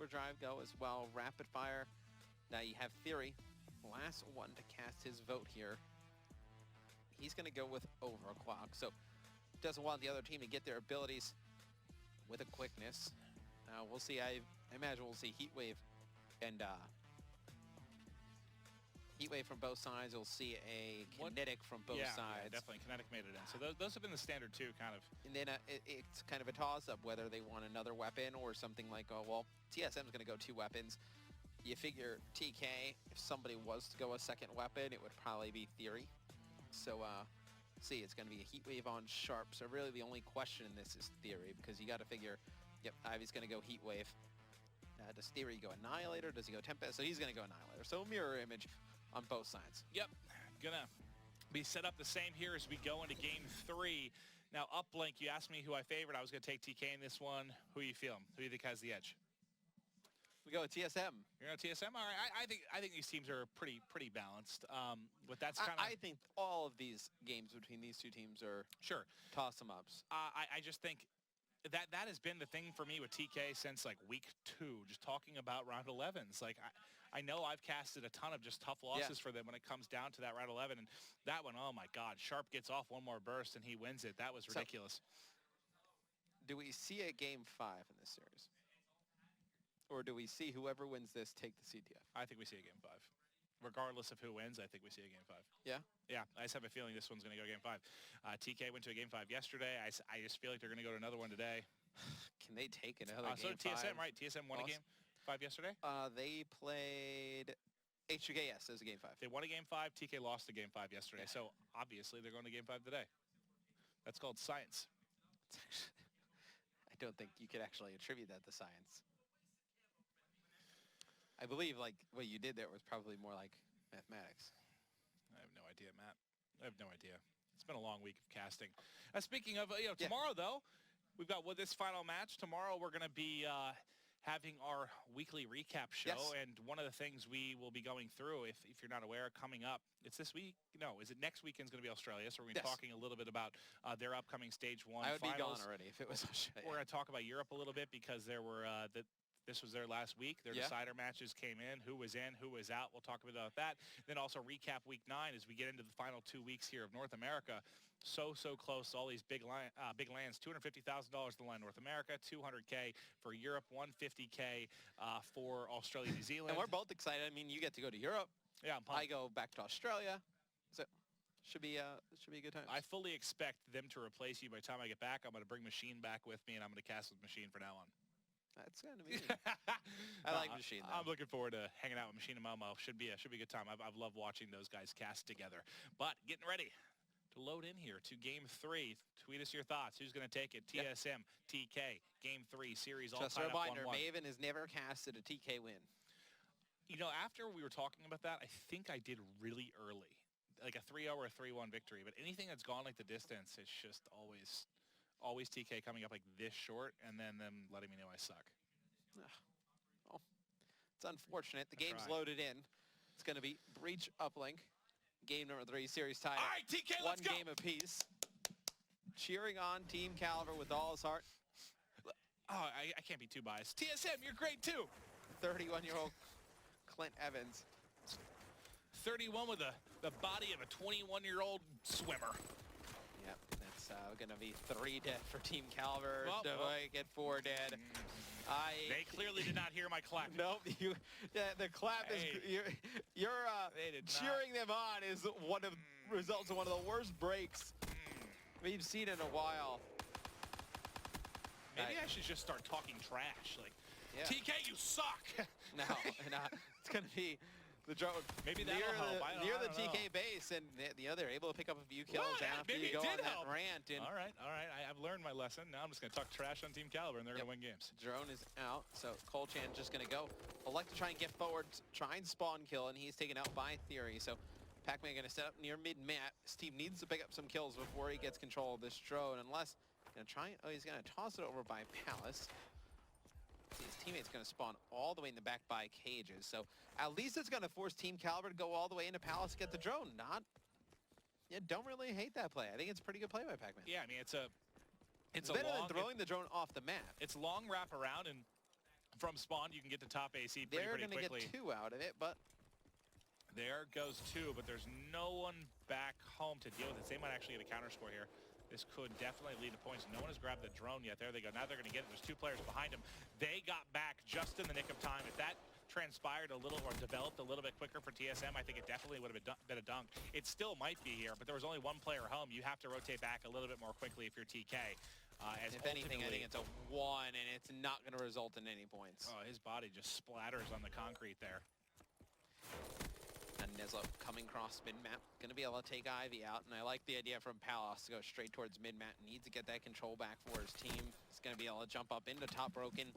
Overdrive go as well. Rapid Fire. Now you have Theory. Last one to cast his vote here. He's going to go with Overclock. So doesn't want the other team to get their abilities with a quickness. We'll see. I imagine we'll see Heatwave and Heatwave from both sides. We'll see a Kinetic from both sides. Yeah, definitely. Kinetic made it in. So those have been the standard too, kind of. And then it's kind of a toss-up whether they want another weapon or something like, oh, well, TSM's going to go 2 weapons. You figure TK, if somebody was to go a second weapon, it would probably be Theory. So, see, it's going to be a Heatwave on Sharp. So really the only question in this is Theory, because you got to figure, yep, Ivy's going to go Heatwave. Does Theory go Annihilator? Does he go Tempest? So he's going to go Annihilator. So mirror image on both sides. Yep, gonna be set up the same here as we go into game 3. Now, Uplink, you asked me who I favored. I was going to take TK in this one. Who you feeling? Who do you think has the edge? We go with TSM. You're going to TSM? All right. I think these teams are pretty balanced. But that's kind of. I think all of these games between these two teams are toss-em-ups. I just think that has been the thing for me with TK since like week 2. Just talking about round 11s. Like I know I've casted a ton of just tough losses for them when it comes down to that round 11, and that one, oh my God, Sharp gets off one more burst and he wins it. That was ridiculous. So, do we see a game 5 in this series? Or do we see whoever wins this take the CTF? I think we see a game 5. Regardless of who wins, I think we see a game 5. Yeah? Yeah, I just have a feeling this one's going to go game 5. TK went to a game 5 yesterday. I just feel like they're going to go to another one today. Can they take another game 5? So did TSM, right? TSM won a game 5 yesterday? They played HGK, yes, it was a game 5. They won a game 5. TK lost a game 5 yesterday. Yeah. So obviously they're going to game 5 today. That's called science. I don't think you could actually attribute that to science. I believe like what you did there was probably more like mathematics. I have no idea, Matt. I have no idea. It's been a long week of casting. Speaking of, tomorrow though, we've got this final match. Tomorrow we're going to be having our weekly recap show. Yes. And one of the things we will be going through, if you're not aware, coming up, it's this week. No, is it next weekend's going to be Australia? So we're going to be talking a little bit about their upcoming Stage 1 I would finals. be gone already if it was Australia. We're going to talk about Europe a little bit because there were this was their last week. Their decider matches came in. Who was in, who was out. We'll talk a bit about that. Then also recap week 9 as we get into the final 2 weeks here of North America. So close. All these big lands. $250,000 to the line North America, $200K for Europe, $150K for Australia, New Zealand. And we're both excited. I mean, you get to go to Europe. Yeah, I go back to Australia. So should be a good time. I fully expect them to replace you by the time I get back. I'm going to bring Machine back with me, and I'm going to cast with Machine from now on. That's going to be I like Machine, though. I'm looking forward to hanging out with Machine and Momo. Should be a good time. I've loved watching those guys cast together. But getting ready to load in here to Game 3. Tweet us your thoughts. Who's going to take it? TSM, TK, Game 3, series all Just tied a reminder, up 1-1. Maven has never casted a TK win. You know, after we were talking about that, I think I did really early. Like a 3-0 or a 3-1 victory. But anything that's gone like the distance, it's just always TK coming up like this short and then them letting me know I suck. Oh, it's unfortunate. The game's loaded in. It's going to be Breach Uplink. Game number 3, series tied. All right, TK, let's go. 1 game apiece. Cheering on Team Kaliber with all his heart. Oh, I can't be too biased. TSM, you're great too. 31-year-old Clint Evans. 31 with the body of a 21-year-old swimmer. Yep, that's going to be 3 dead for Team Kaliber. Dwight get 4 dead. They clearly did not hear my clap. Nope, the clap is you're cheering them on is one of results of one of the worst breaks we've seen in a while. Maybe I should just start talking trash. Like, TK, you suck. No, it's gonna be the drone maybe near the TK base, and they're able to pick up a few kills after you go on that rant. And all right, I've learned my lesson. Now I'm just gonna talk trash on Team Kaliber, and they're gonna win games. Drone is out, so Colchan just gonna go. Elect to try and get forward, try and spawn kill, and he's taken out by Theory. So Pac-Man gonna set up near mid-map. Steve needs to pick up some kills before he gets control of this drone, unless he's gonna toss it over by Palace. See, his teammate's going to spawn all the way in the back by cages. So at least it's going to force Team Kaliber to go all the way into Palace to get the drone. Don't really hate that play. I think it's a pretty good play by Pac-Man. Yeah, I mean, it's better than throwing the drone off the map. It's long wrap around, and from spawn, you can get to top AC pretty They're quickly. going to get 2 out of it, but There goes 2, but there's no one back home to deal with this. They might actually get a counter score here. This could definitely lead to points. No one has grabbed the drone yet. There they go. Now they're going to get it. There's 2 players behind them. They got back just in the nick of time. If that transpired a little or developed a little bit quicker for TSM, I think it definitely would have been a dunk. It still might be here, but there was only 1 player home. You have to rotate back a little bit more quickly if you're TK. if anything, I think it's a 1, and it's not going to result in any points. Oh, his body just splatters on the concrete there. And Neslo coming across mid-map, going to be able to take Ivy out, and I like the idea from Palos to go straight towards mid-map. Needs to get that control back for his team. He's going to be able to jump up into top broken,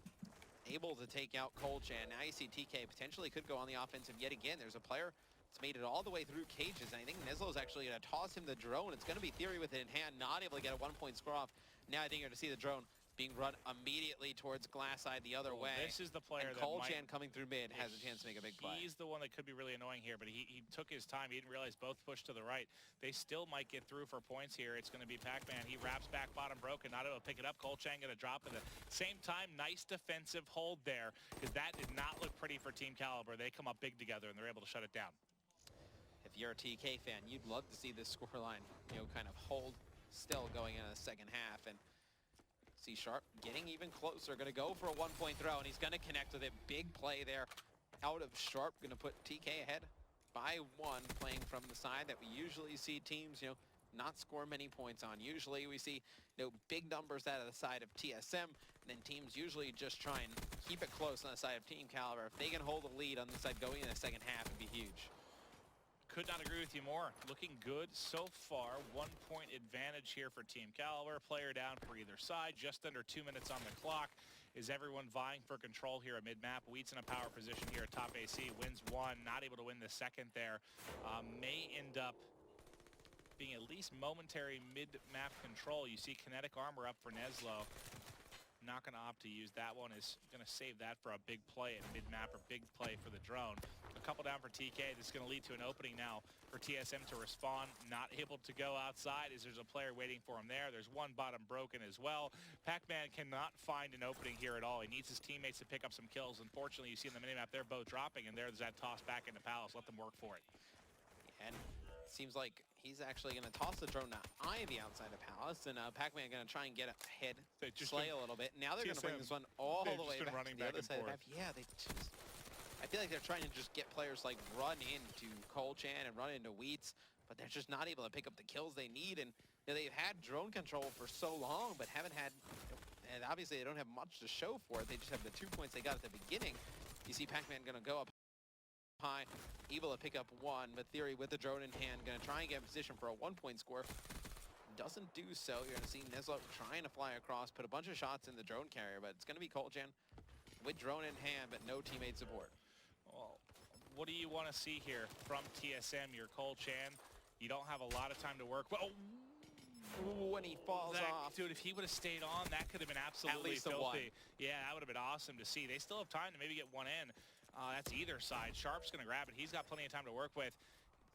able to take out Colchan. Now you see TK potentially could go on the offensive yet again. There's a player that's made it all the way through cages, and I think Neslo's actually going to toss him the drone. It's going to be Theory with it in hand, not able to get a 1-point score off. Now I think you're going to see the drone being run immediately towards glass side the other way. This is the player and that Colchan coming through mid has a chance to make a big play. He's the one that could be really annoying here, but he took his time. He didn't realize both pushed to the right. They still might get through for points here. It's going to be Pac-Man. He wraps back bottom broken, not able to pick it up. Colchan going to drop at the same time. Nice defensive hold there, because that did not look pretty for Team Kaliber. They come up big together, and they're able to shut it down. If you're a TK fan, you'd love to see this scoreline, kind of hold still going into the second half. And see Sharp getting even closer, going to go for a 1-point throw, and he's going to connect with it. Big play there out of Sharp, going to put TK ahead by 1, playing from the side that we usually see teams, not score many points on. Usually we see, big numbers out of the side of TSM, and then teams usually just try and keep it close on the side of Team Kaliber. If they can hold a lead on the side going in the second half, it'd be huge. Could not agree with you more. Looking good so far. 1-point advantage here for Team Kaliber. Player down for either side. Just under 2 minutes on the clock. Is everyone vying for control here at mid-map? Wheat's in a power position here at top AC. Wins 1. Not able to win the second there. May end up being at least momentary mid-map control. You see kinetic armor up for Neslo. Not going to opt to use that one. Is going to save that for a big play at mid-map, or big play for the drone. A couple down for TK. This is going to lead to an opening now for TSM to respond. Not able to go outside as there's a player waiting for him there. There's 1 bottom broken as well. Pac-Man cannot find an opening here at all. He needs his teammates to pick up some kills. Unfortunately, you see in the minimap, they're both dropping, and there's that toss back into Palos. Let them work for it. And it seems like he's actually going to toss the drone to Ivy outside of Palace, and Pac-Man going to try and get ahead, slay a little bit. Now they're going to bring this one all the way back to the other side of the map. Yeah, they just... I feel like they're trying to just get players like run into Colchan and run into Wheats, but they're just not able to pick up the kills they need. And they've had drone control for so long, but haven't had, and obviously they don't have much to show for it. They just have the 2 points they got at the beginning. You see Pac-Man going to go up high, able to pick up 1, but Theory with the drone in hand, going to try and get in position for a 1-point score. Doesn't do so. You're going to see Neslo trying to fly across, put a bunch of shots in the drone carrier, but it's going to be Colchan with drone in hand, but no teammate support. Well, what do you want to see here from TSM? Your Colchan. You don't have a lot of time to work. Well, when he falls off. Dude, if he would have stayed on, that could have been absolutely filthy. Yeah, that would have been awesome to see. They still have time to maybe get 1 in. That's either side. Sharp's going to grab it. He's got plenty of time to work with.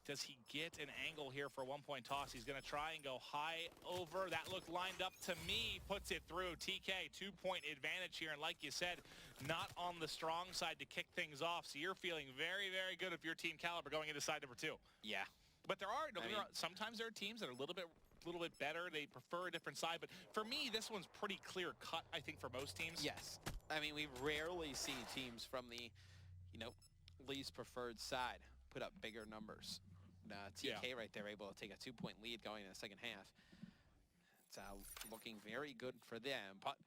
Does he get an angle here for a 1-point toss? He's going to try and go high over. That looked lined up to me. Puts it through. TK, 2-point advantage here. And like you said, not on the strong side to kick things off. So you're feeling very, very good if you're Team Kaliber going into side number 2. Yeah. But there are, sometimes there are teams that are a little bit better. They prefer a different side. But for me, this one's pretty clear cut, I think, for most teams. Yes. I mean, we rarely see teams from the, least preferred side put up bigger numbers. TK right there able to take a 2-point lead going in the second half. It's looking very good for them. But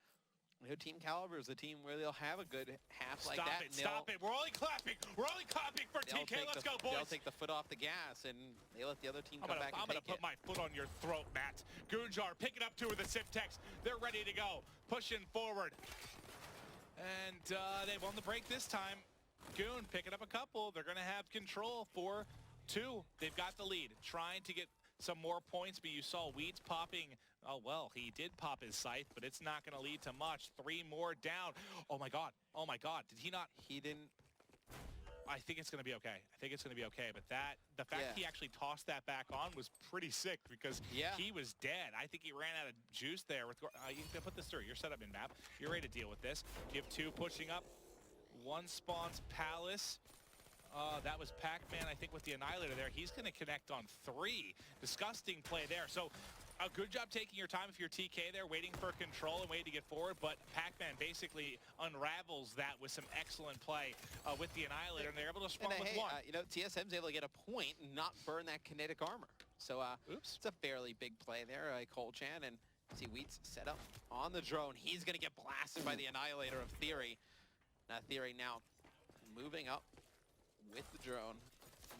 Team Kaliber is a team where they'll have a good half like that. Stop it. We're only clapping. We're only clapping for TK. Let's go, boys. They'll take the foot off the gas, and they let the other team come back and take it. I'm going to put my foot on your throat, Matt. Goonjar, pick it up too with the Siftex. They're ready to go. Pushing forward. And they won the break this time. Goon picking up a couple. They're going to have control for 2. They've got the lead. Trying to get some more points, but you saw Weeds popping. Oh, well, he did pop his scythe, but it's not going to lead to much. 3 more down. Oh, my God. Did he not? He didn't. I think it's going to be okay. But the fact he actually tossed that back on was pretty sick, because he was dead. I think he ran out of juice there. You can put this through. You're set up in map. You're ready to deal with this. Give 2 pushing up. One spawns Palace. That was Pac-Man, I think, with the Annihilator there. He's going to connect on 3. Disgusting play there. So a good job taking your time if you're TK there, waiting for control and waiting to get forward. But Pac-Man basically unravels that with some excellent play with the Annihilator, and they're able to spawn with 1. You know, TSM's able to get a point and not burn that kinetic armor. So it's a fairly big play there, Cole Chan. And see Wheats set up on the drone. He's going to get blasted by the Annihilator of Theory. Theory now moving up with the drone.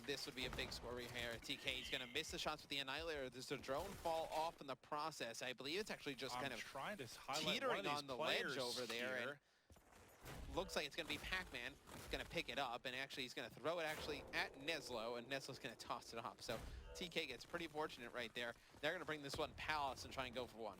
This would be a big score right here. TK, he's going to miss the shots with the Annihilator. Does the drone fall off in the process? I believe it's actually just kind of trying to highlight teetering on the ledge over there. Here. And looks like it's going to be Pac-Man. He's going to pick it up, and actually he's going to throw it actually at Neslo, and Neslo's going to toss it off. So TK gets pretty fortunate right there. They're going to bring this one Palace and try and go for 1.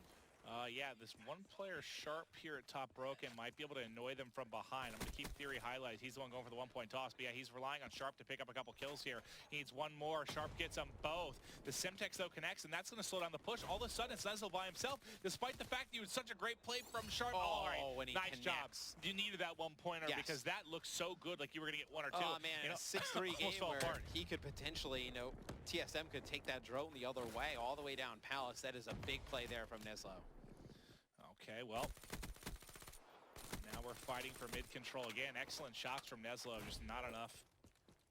Yeah, this one player, Sharp, here at top broken, might be able to annoy them from behind. I'm going to keep Theory highlighted. He's the one going for the 1-point toss. But yeah, he's relying on Sharp to pick up a couple kills here. He needs one more. Sharp gets them both. The Semtex, though, connects, and that's going to slow down the push. All of a sudden, it's Neslo by himself, despite the fact that he was such a great play from Sharp. Oh, all right, when he nice connects. job. You needed that 1-pointer because that looked so good, like you were going to get 1 or 2. Oh, man, you know, a 6-3 game where apart. he could potentially, you know, TSM could take that drone the other way, all the way down Palace. That is a big play there from Neslo. Okay, well, now we're fighting for mid-control again. Excellent shots from Neslo, just not enough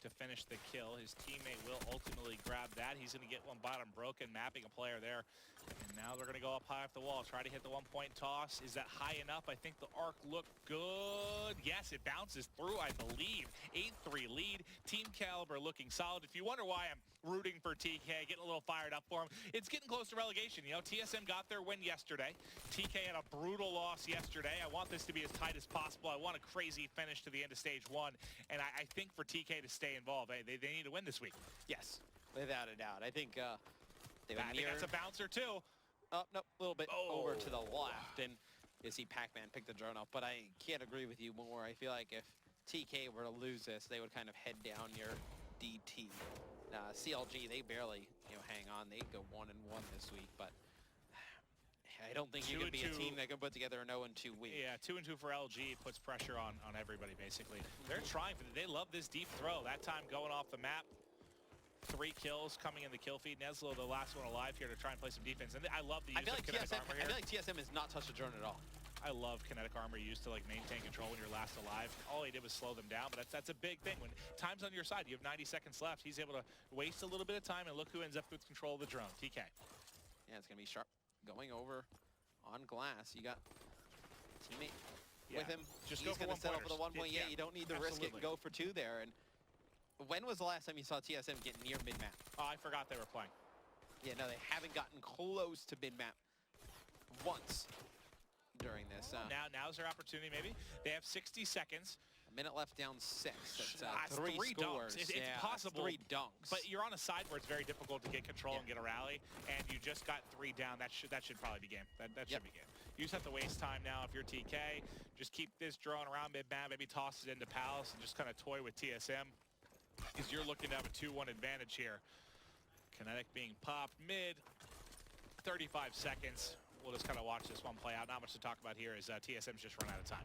to finish the kill. His teammate will ultimately grab that. He's going to get one bottom broken, mapping a player there. And now they're going to go up high off the wall, try to hit the 1-point toss. Is that high enough? I think the arc looked good. Yes, it bounces through, I believe. 8-3 lead. Team Kaliber looking solid. If you wonder why I'm rooting for TK, getting a little fired up for him, it's getting close to relegation. You know, TSM got their win yesterday. TK had a brutal loss yesterday. I want this to be as tight as possible. I want a crazy finish to the end of stage 1. And I think for TK to stay involved, they need to win this week. Yes, without a doubt. I think they would I think that's a bouncer too. Oh, no, a little bit over to the left. And you see Pac-Man pick the drone up. But I can't agree with you more. I feel like if TK were to lose this, they would kind of head down near DT. CLG, they barely, you know, hang on. They go 1-1 this week, but I don't think you can be a team that can put together an 0-2 week. Yeah, 2-2 for LG puts pressure on everybody, basically. They're trying for they love this deep throw. That time going off the map. 3 kills coming in the kill feed. Neslo, the last one alive here to try and play some defense. And I love the use of kinetic armor here. I feel like TSM has not touched a drone at all. I love kinetic armor used to like maintain control when you're last alive. All he did was slow them down, but that's a big thing. When time's on your side, you have 90 seconds left. He's able to waste a little bit of time, and look who ends up with control of the drone. TK. Yeah, it's going to be Sharp going over on glass. You got teammate with him. Just He's go for going to settle for the 1 point. Yeah, you don't need to risk it and go for 2 there. And when was the last time you saw TSM get near mid-map? Oh, I forgot they were playing. Yeah, no, they haven't gotten close to mid-map once during this. Now's their opportunity, maybe. They have 60 seconds. A minute left, down 6. That's 3 scores. It's possible. 3 dunks. But you're on a side where it's very difficult to get control and get a rally, and you just got 3 down. That should probably be game. That should be game. You just have to waste time now if you're TK. Just keep this drone around mid-map, maybe toss it into Palace and just kind of toy with TSM. Because you're looking to have a 2-1 advantage here. Kinetic being popped mid. 35 seconds. We'll just kind of watch this one play out. Not much to talk about here as TSM's just run out of time.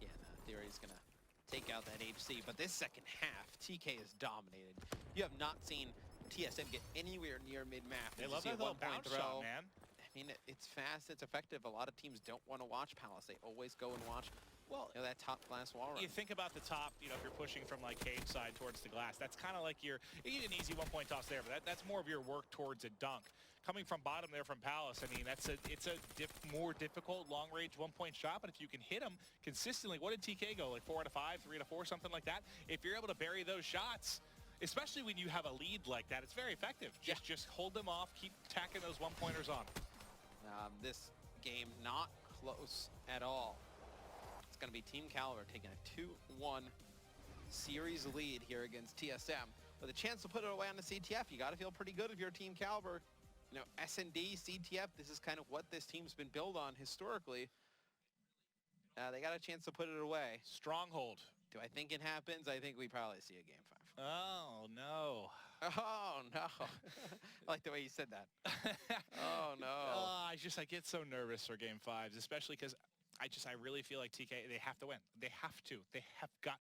Yeah, Theory's going to take out that HC. But this second half, TK is dominated. You have not seen TSM get anywhere near mid-map. They love that little bounce shot, man. I mean, it's fast, it's effective. A lot of teams don't want to watch Palace. They always go and watch, well, you know, that top glass wall run. You think about the top, you know, if you're pushing from like cave side towards the glass, that's kind of like you get an easy 1-point toss there, but that's more of your work towards a dunk. Coming from bottom there from Palace, I mean, it's a more difficult long-range 1-point shot, but if you can hit them consistently, what did TK go, like 4 out of 5, 3 out of 4, something like that? If you're able to bury those shots, especially when you have a lead like that, it's very effective. Just hold them off, keep tacking those 1-pointers on. This game not close at all. It's going to be Team Kaliber taking a 2-1 series lead here against TSM. With a chance to put it away on the CTF, you got to feel pretty good if you're Team Kaliber. You know, S&D, CTF, this is kind of what this team's been built on historically. They got a chance to put it away. Stronghold. Do I think it happens? I think we probably see a game 5. Oh, no. Oh, no. I like the way you said that. Oh, no. I get so nervous for game 5s, especially because I really feel like TK, they have to win. They have to. They have got